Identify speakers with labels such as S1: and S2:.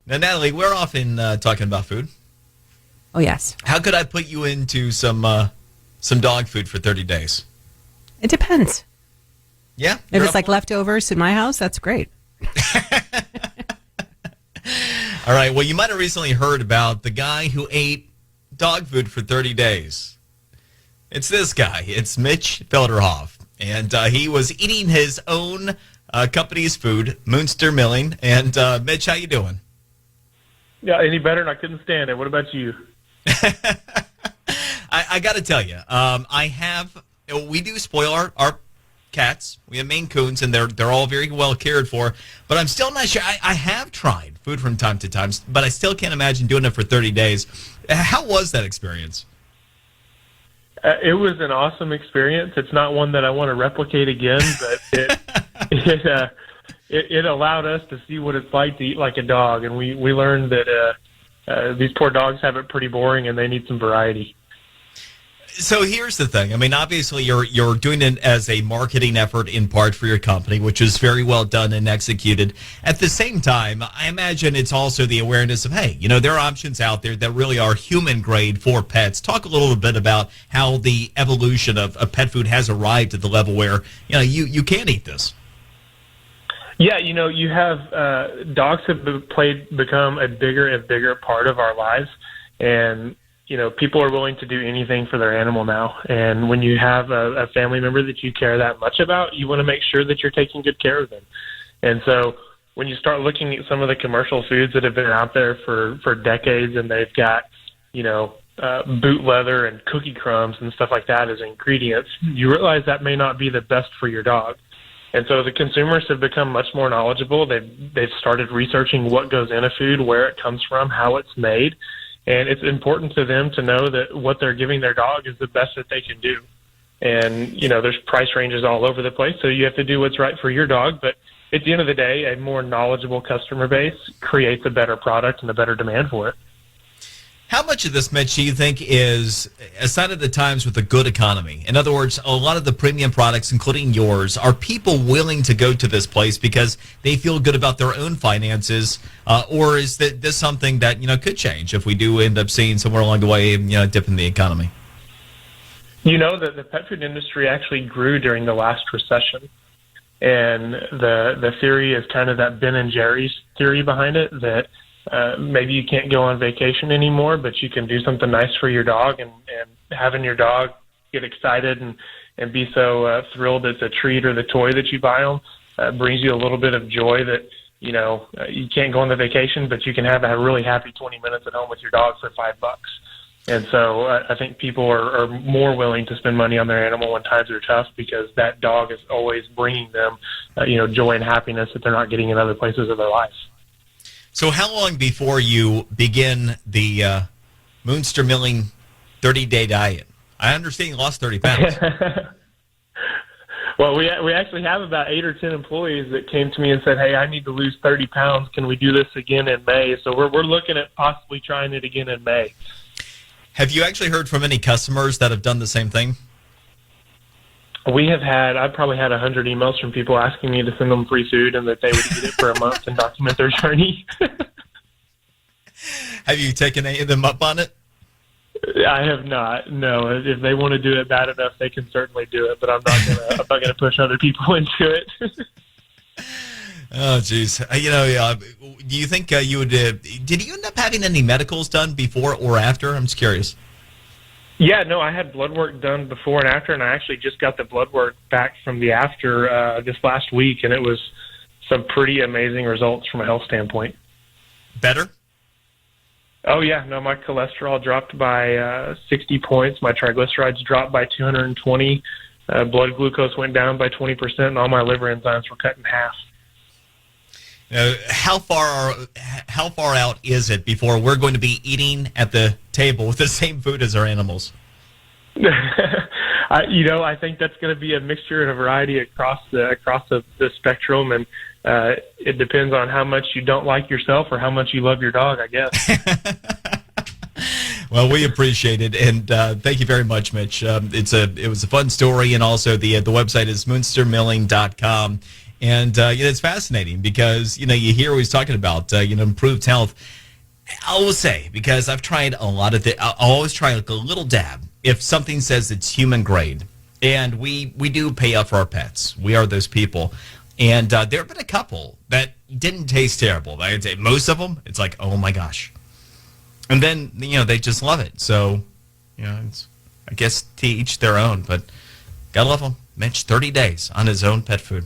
S1: Now, Natalie, we're often talking about food.
S2: Oh, yes.
S1: How could I put you into some dog food for 30 days?
S2: It depends.
S1: Yeah?
S2: If it's like leftovers in my house, that's great.
S1: All right. Well, you might have recently heard about the guy who ate dog food for 30 days. It's this guy. It's Mitch Felderhoff. And he was eating his own company's food, Muenster Milling. And Mitch, how you doing?
S3: Yeah, any better, and I couldn't stand it. What about you?
S1: I got to tell you, we do spoil our cats. We have Maine Coons, and they're all very well cared for. But I'm still not sure. I have tried food from time to time, but I still can't imagine doing it for 30 days. How was that experience?
S3: It was an awesome experience. It's not one that I want to replicate again, but it allowed us to see what it's like to eat like a dog, and we learned that these poor dogs have it pretty boring, and they need some variety.
S1: So here's the thing. I mean, obviously, you're doing it as a marketing effort in part for your company, which is very well done and executed. At the same time, I imagine it's also the awareness of, hey, there are options out there that really are human grade for pets. Talk a little bit about how the evolution of pet food has arrived at the level where you can eat this.
S3: Yeah, you have dogs have become a bigger and bigger part of our lives, and people are willing to do anything for their animal now. And when you have a family member that you care that much about, you want to make sure that you're taking good care of them. And so when you start looking at some of the commercial foods that have been out there for decades, and they've got, boot leather and cookie crumbs and stuff like that as ingredients, you realize that may not be the best for your dog. And so the consumers have become much more knowledgeable. They've started researching what goes in a food, where it comes from, how it's made. And it's important to them to know that what they're giving their dog is the best that they can do. And, there's price ranges all over the place, so you have to do what's right for your dog. But at the end of the day, a more knowledgeable customer base creates a better product and a better demand for it.
S1: How much of this, Mitch, do you think is a sign of the times with a good economy? In other words, a lot of the premium products, including yours, are people willing to go to this place because they feel good about their own finances, or is this something that could change if we do end up seeing somewhere along the way a dip in the economy?
S3: The pet food industry actually grew during the last recession, and the theory is kind of that Ben and Jerry's theory behind it, that maybe you can't go on vacation anymore, but you can do something nice for your dog, and having your dog get excited and be so thrilled it's a treat or the toy that you buy them brings you a little bit of joy that, you can't go on the vacation, but you can have a really happy 20 minutes at home with your dog for $5. And so I think people are more willing to spend money on their animal when times are tough, because that dog is always bringing them, joy and happiness that they're not getting in other places of their life.
S1: So how long before you begin the Muenster Milling 30-day diet? I understand you lost 30 pounds.
S3: Well, we actually have about 8 or 10 employees that came to me and said, hey, I need to lose 30 pounds. Can we do this again in May? So we're looking at possibly trying it again in May.
S1: Have you actually heard from any customers that have done the same thing?
S3: I've probably had 100 emails from people asking me to send them free food and that they would eat it for a month and document their journey. Have
S1: you taken any of them up on it?
S3: I have not. No, if they want to do it bad enough, they can certainly do it. But I'm not gonna push other people into it.
S1: Oh, geez. Do you think you would? Did you end up having any medicals done before or after? I'm just curious.
S3: Yeah, no, I had blood work done before and after, and I actually just got the blood work back from the after this last week, and it was some pretty amazing results from a health standpoint.
S1: Better?
S3: Oh, yeah. No, my cholesterol dropped by 60 points. My triglycerides dropped by 220. Blood glucose went down by 20%, and all my liver enzymes were cut in half.
S1: How far out is it before we're going to be eating at the table with the same food as our animals?
S3: I think that's going to be a mixture and a variety across the spectrum, and it depends on how much you don't like yourself or how much you love your dog, I guess.
S1: Well, we appreciate it, and thank you very much, Mitch. It was a fun story, and also the website is muenstermilling.com. And it's fascinating because, you hear what he's talking about, improved health. I will say, because I've tried a lot of I'll always try like a little dab if something says it's human grade. And we do pay up for our pets. We are those people. And there have been a couple that didn't taste terrible. I'd say most of them, it's like, oh my gosh. And then, they just love it. So, it's, I guess, to each their own. But gotta love them. Mitch, 30 days on his own pet food.